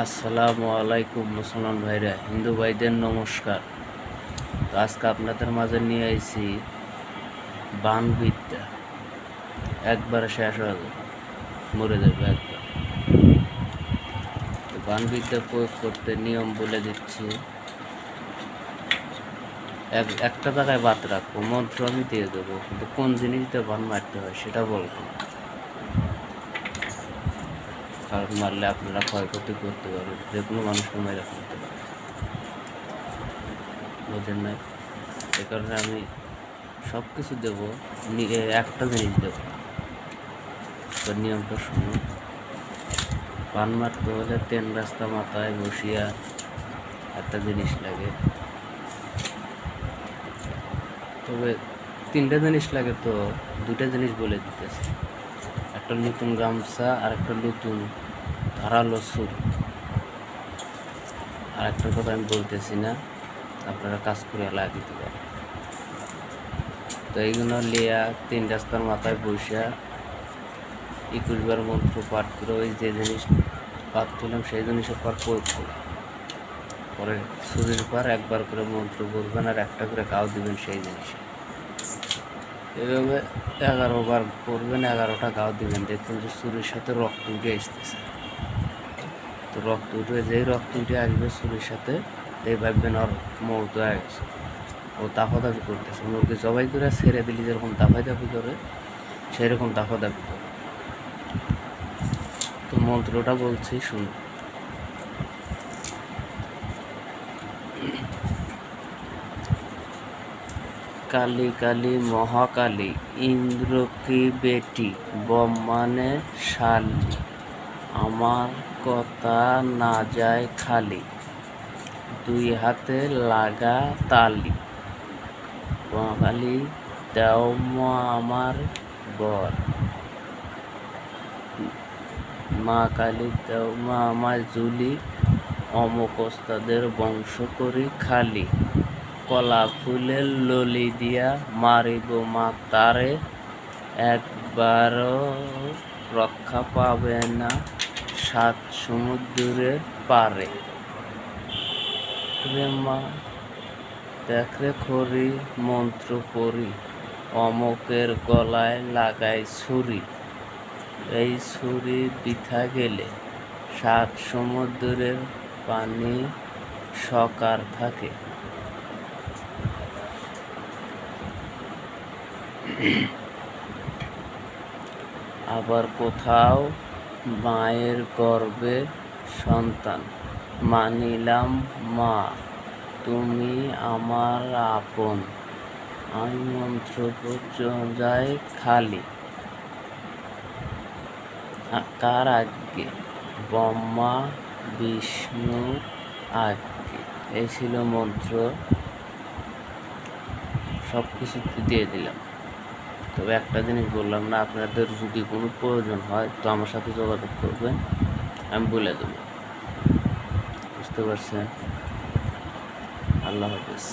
আসসালামু আলাইকুম মুসলমান ভাইরা, হিন্দু ভাইদের নমস্কার। তো আজকে আপনাদের মাঝে নিয়ে আইছি বানবিদ্যা। একবারে শেষ হয়ে যাবে, মরে যাবে একবার। তো বানবিদ্যা প্রয়োগ করতে নিয়ম বলে দিচ্ছি। একটা জায়গায় বাদ রাখবো, মন্ত্র আমি দিয়ে দেবো, কিন্তু কোন জিনিস দিয়ে বান মারতে হয় সেটা বলবো না, কারণ মারলে আপনারা ক্ষয়ক্ষতি করতে পারবেন, যে কোনো মানুষকে মেরে ফেলতে পারে, বোঝেন নাই? এ কারণে আমি সব কিছু দেবো, একটা জিনিস দেবো। তো নিয়মটা শুনুন। পান মারতে হলে 3 রাস্তা মাথায় বসিয়া একটা জিনিস লাগে, তবে 3টা জিনিস লাগে, তো 2টা জিনিস বলে দিতেছে। একটা নতুন গামছা আর একটা নতুন ধারালো ছুরি। আর একটা কথা আমি বলতেছি না, আপনারা কাজ করে লাগিয়ে দিতে পারেন। তো এইগুলো লিয়া 3 রাস্তার মাথায় বসিয়া 21 বার মন্ত্র পাঠ করে ওই যে জিনিস পাঠ করলাম সেই জিনিসের পর প্রয়োগ করলাম। পরে ছুরির পর একবার করে মন্ত্র বলবেন আর একটা করে কাউ দিবেন সেই জিনিসে। এভাবে 11 বার করবেন, 11টা গাও দিবেন। দেখবেন যে ছুরির সাথে রক্ত উঠে আসতেছে। তো রক্ত উঠে আসবে ছুরির সাথে, এই ভাববেন ওর মৌত হয়ে গেছে, ও দাপাদাপি করতেছে। মুরগি জবাই করে ছেড়ে দিলি যেরকম দাপাদাপি করে, সেরকম দাপাদাপি করে। তো মন্ত্রটা বলছি, শুনুন। কালী কালী মহাকালী, ইন্দ্র কি বেটি, ব্রহ্মানে শালী, আমার কথা না যায় খালি, 2 হাতে লাগা তালি, মহাকালী দেও মা আমার বর, মা কালী দেও মা আমার জুলি, অমুক ওস্তাদের বংশ করি খালি, কলা ফুলের ললি দিয়া মারিব মা তারে, একবারও রক্ষা পাবে না 7 সমুদ্রের পারে, রে মা দেখরে খড়ি মন্ত্র পড়ি, অমকের গলায় লাগাই ছুরি, এই ছুরি বৃথা গেলে 7 সমুদ্রের পানি সকার থাকে। আবার কোথাও মায়ের গর্ভে সন্তান, মানিলাম মা তুমি আমার আপন, আমি মন্ত্র যাই খালি, কার আজ্ঞে, ব্রহ্মা বিষ্ণু আজ্ঞে। এই ছিল মন্ত্র, সব কিছু দিয়ে দিলাম। তবে একটা জিনিস বললাম না, আপনাদের যদি কোনো প্রয়োজন হয় তো আমার সাথে যোগাযোগ করবেন, আমি বলে দেবো। বুঝতে পারছেন? আল্লাহ হাফেজ।